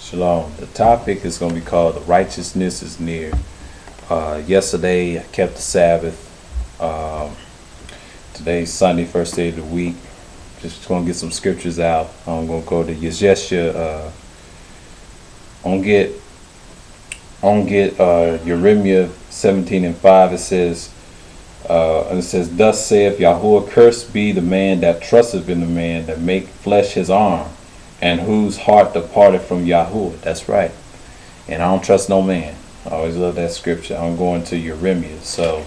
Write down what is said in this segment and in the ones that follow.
Shalom. The topic is going to be called "The Righteousness is Near." Yesterday I kept the Sabbath. Today's Sunday, first day of the week. Just going to get some scriptures out. I'm going to go to Yeshua. I'm get Jeremiah 17:5. It says, "Thus saith Yahuwah, cursed be the man that trusteth in the man that make flesh his arm, and whose heart departed from Yahuwah." That's right. And I don't trust no man. I always love that scripture. I'm going to Jeremiah. So,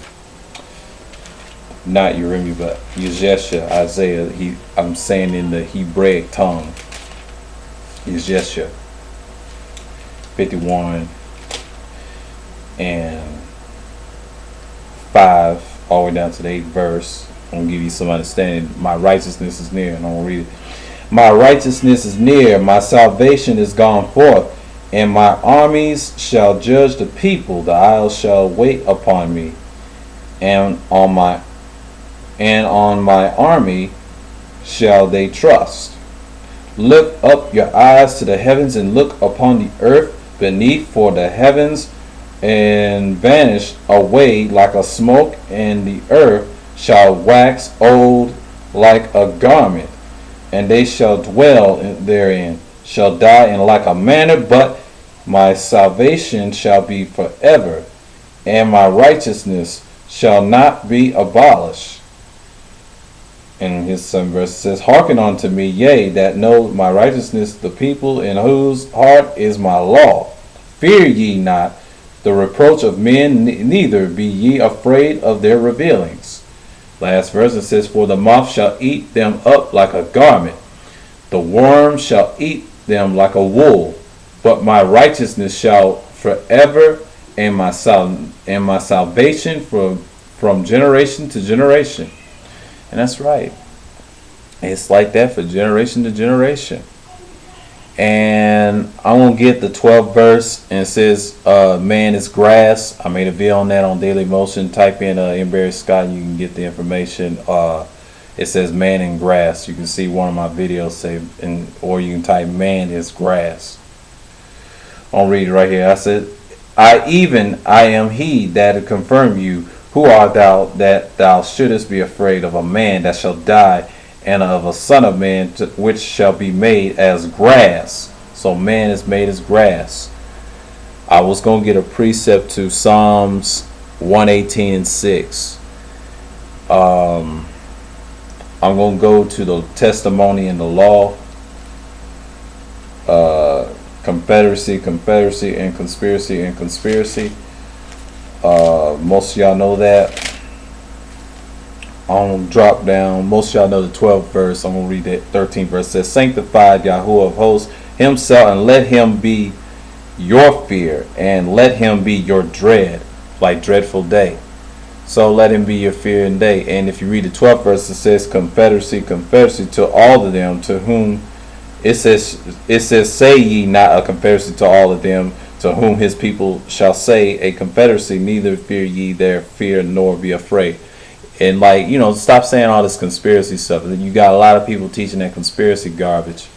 not Jeremiah, but Yeshua, Isaiah. I'm saying in the Hebraic tongue. Yeshua 51 and 5, all the way down to the 8th verse. I'm going to give you some understanding. My righteousness is near, and I'm going to read it. My righteousness is near, my salvation is gone forth, and my armies shall judge the people. The isles shall wait upon me, and on my army shall they trust. Lift up your eyes to the heavens and look upon the earth beneath, for the heavens and vanish away like a smoke, and the earth shall wax old like a garment, and they shall dwell therein, shall die in like a manner, but my salvation shall be forever, and my righteousness shall not be abolished. And his 7th verse says, "Hearken unto me, yea, that know my righteousness, the people in whose heart is my law. Fear ye not the reproach of men, neither be ye afraid of their revealings." Last verse, it says, "For the moth shall eat them up like a garment, the worm shall eat them like a wool, but my righteousness shall forever, and my salvation from generation to generation." And that's right. It's like that for generation to generation. And I'm going to get the 12th verse, and it says, man is grass. I made a video on that on Daily Motion. Type in Embarrass Scott and you can get the information. It says man in grass. You can see one of my videos say, or you can type man is grass. I'll read it right here. I said, I am he that confirm you. Who art thou that thou shouldest be afraid of a man that shall die, and of a son of man which shall be made as grass? So man is made as grass. I was going to get a precept to Psalms 118 and 6. I'm going to go to the testimony and the law. Confederacy, and conspiracy. Most of y'all know that. I'm going to drop down. Most of y'all know the 12th verse. I'm going to read that 13th verse. It says, "Sanctified Yahuwah of hosts himself, and let him be your fear, and let him be your dread, like dreadful day." So let him be your fear and day. And if you read the 12th verse, it says, confederacy to all of them to whom it says, say ye not a confederacy to all of them to whom his people shall say a confederacy, neither fear ye their fear nor be afraid. And stop saying all this conspiracy stuff. You got a lot of people teaching that conspiracy garbage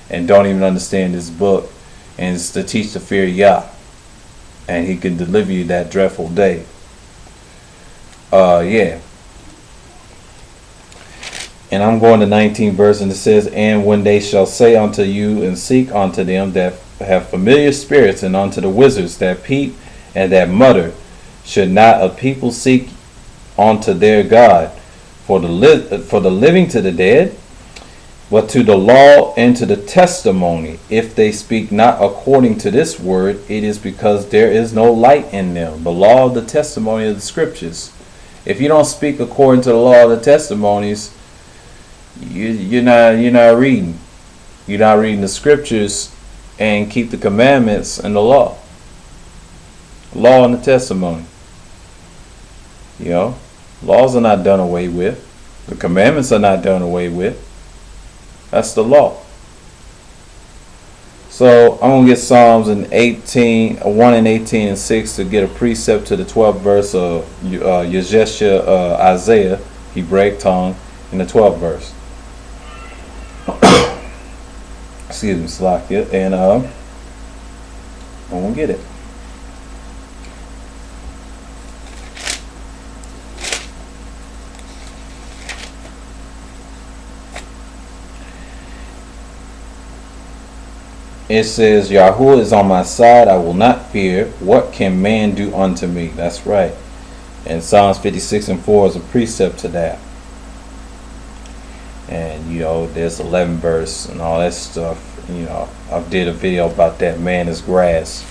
and don't even understand this book. And it's to teach the fear of Yah. And he can deliver you that dreadful day. Yeah. And I'm going to 19th verse, and it says, "And when they shall say unto you, and seek unto them that have familiar spirits, and unto the wizards that peep and that mutter, should not a people seek unto their God for the living to the dead, but to the law and to the testimony? If they speak not according to this word, it is because there is no light in them." The law of the testimony of the scriptures. If you don't speak according to the law of the testimonies, you're not reading. You're not reading the scriptures and keep the commandments and the law. Law and the testimony. Laws are not done away with. The commandments are not done away with. That's the law. So I'm going to get Psalms 1 and 18 and 6 to get a precept to the 12th verse of Yeshua, Isaiah, Hebraic tongue, in the 12th verse. Excuse me, Salakia. And I'm gonna get it. It says, Yahuwah is on my side, I will not fear. What can man do unto me? That's right. And Psalms 56:4 is a precept to that. And there's 11 verse and all that stuff. I did a video about that, man is grass.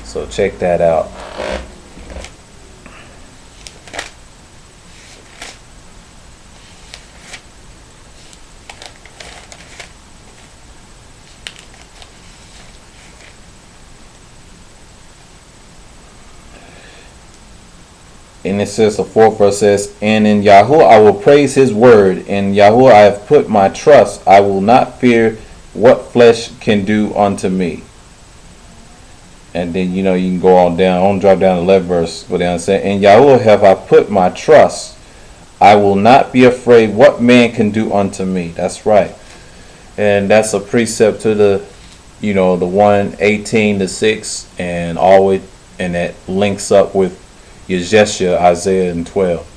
So check that out. And it says, the fourth verse says, and in Yahuwah I will praise his word. In Yahuwah I have put my trust. I will not fear what flesh can do unto me. And then, you can go on down. I want to drop down the 11th verse. Go down and say, in Yahuwah have I put my trust. I will not be afraid what man can do unto me. That's right. And that's a precept to the 1:18 to 6 and always, and that links up with Yeshua, Isaiah and 12.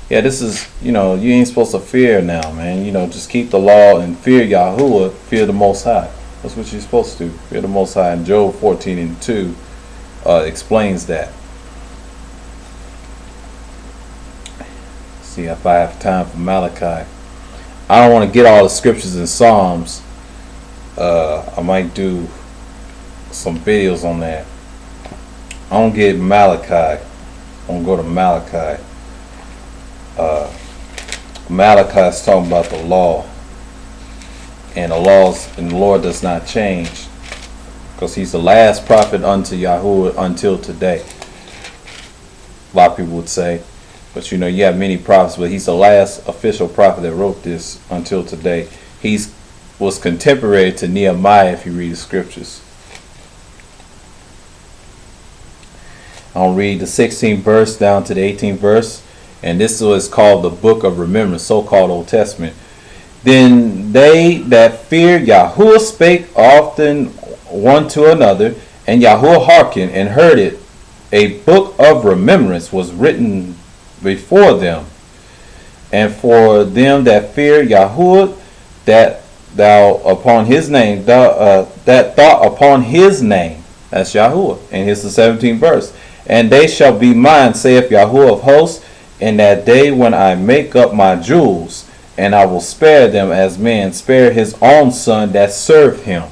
Yeah, this is, you ain't supposed to fear now, man. Just keep the law and fear Yahuwah, fear the Most High. That's what you're supposed to do. Fear the Most High. And Job 14:2 explains that. See if I have time for Malachi. I don't want to get all the scriptures in Psalms. I might do some videos on that. I don't get Malachi. I'm going to go to Malachi. Malachi is talking about the law. And the laws and the Lord does not change. Because he's the last prophet unto Yahuwah until today. A lot of people would say. But you have many prophets. But he's the last official prophet that wrote this until today. He's was contemporary to Nehemiah if you read the scriptures. I'll read the 16th verse down to the 18th verse. And this is called the Book of Remembrance, so-called Old Testament. Then they that feared Yahuwah spake often one to another, and Yahuwah hearkened and heard it. A book of remembrance was written before them. And for them that fear Yahuwah, that thou upon his name, that thought upon his name, that's Yahuwah. And here's the 17th verse. And they shall be mine, saith Yahuwah of hosts, in that day when I make up my jewels, and I will spare them as man spare his own son that served him.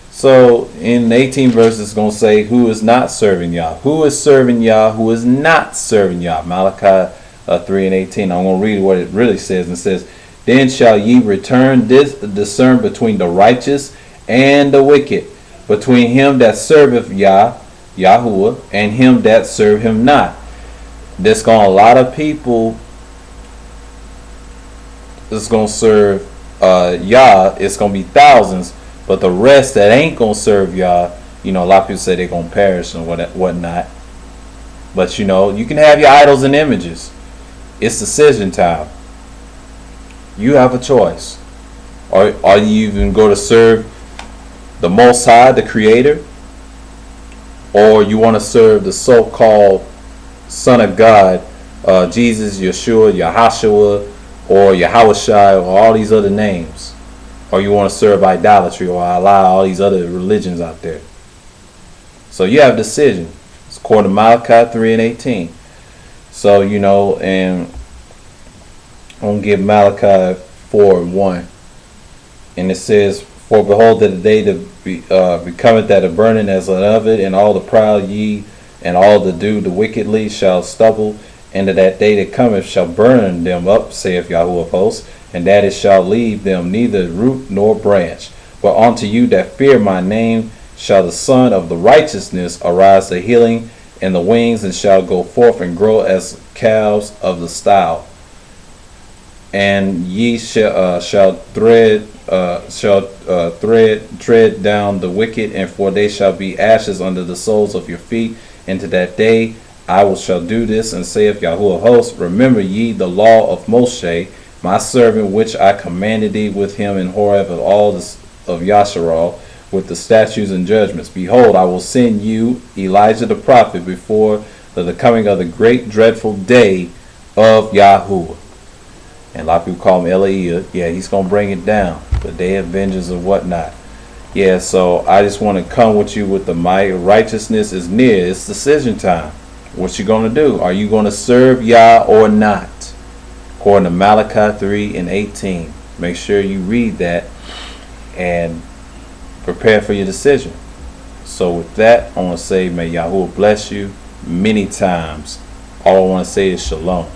So in the 18th verse it's going to say who is not serving Yah. Who is serving Yah, who is not serving Yah. Malachi 3:18. I'm going to read what it really says. It says, then shall ye discern between the righteous and the wicked, between him that serveth Yah, Yahuwah, and him that serve him not. There's going to a lot of people that's going to serve Yah. It's going to be thousands, but the rest that ain't going to serve Yah, a lot of people say they're going to perish and whatnot. But you can have your idols and images. It's decision time. You have a choice. Are you even going to serve the Most High, the Creator, or you want to serve the so-called Son of God, Jesus, Yeshua, Yahashua, or Yahushai, or all these other names? Or you want to serve idolatry or Allah, all these other religions out there? So you have a decision. It's according to Malachi 3:18. So, and I'm going to give Malachi 4:1. And it says, for behold, that the day that becometh that a burning as an oven, and all the proud ye, and all the do the wickedly shall stubble, and that day that cometh shall burn them up, saith Yahuwah of hosts, and that it shall leave them neither root nor branch. But unto you that fear my name shall the Son of the righteousness arise to healing in the wings, and shall go forth and grow as calves of the stall. And ye shall tread down the wicked, and for they shall be ashes under the soles of your feet. And to that day I shall do this, and saith Yahuwah of hosts, remember ye the law of Moshe, my servant, which I commanded thee with him in Horeb of all this of Yasharal, with the statutes and judgments. Behold, I will send you Elijah the prophet before the coming of the great dreadful day of Yahuwah. And a lot of people call him Eliah. Yeah, he's going to bring it down. The day of vengeance or whatnot. Yeah, so I just want to come with you with the might. Righteousness is near. It's decision time. What you going to do? Are you going to serve Yah or not? According to Malachi 3:18. Make sure you read that and prepare for your decision. So with that, I want to say, may Yahuwah bless you many times. All I want to say is shalom.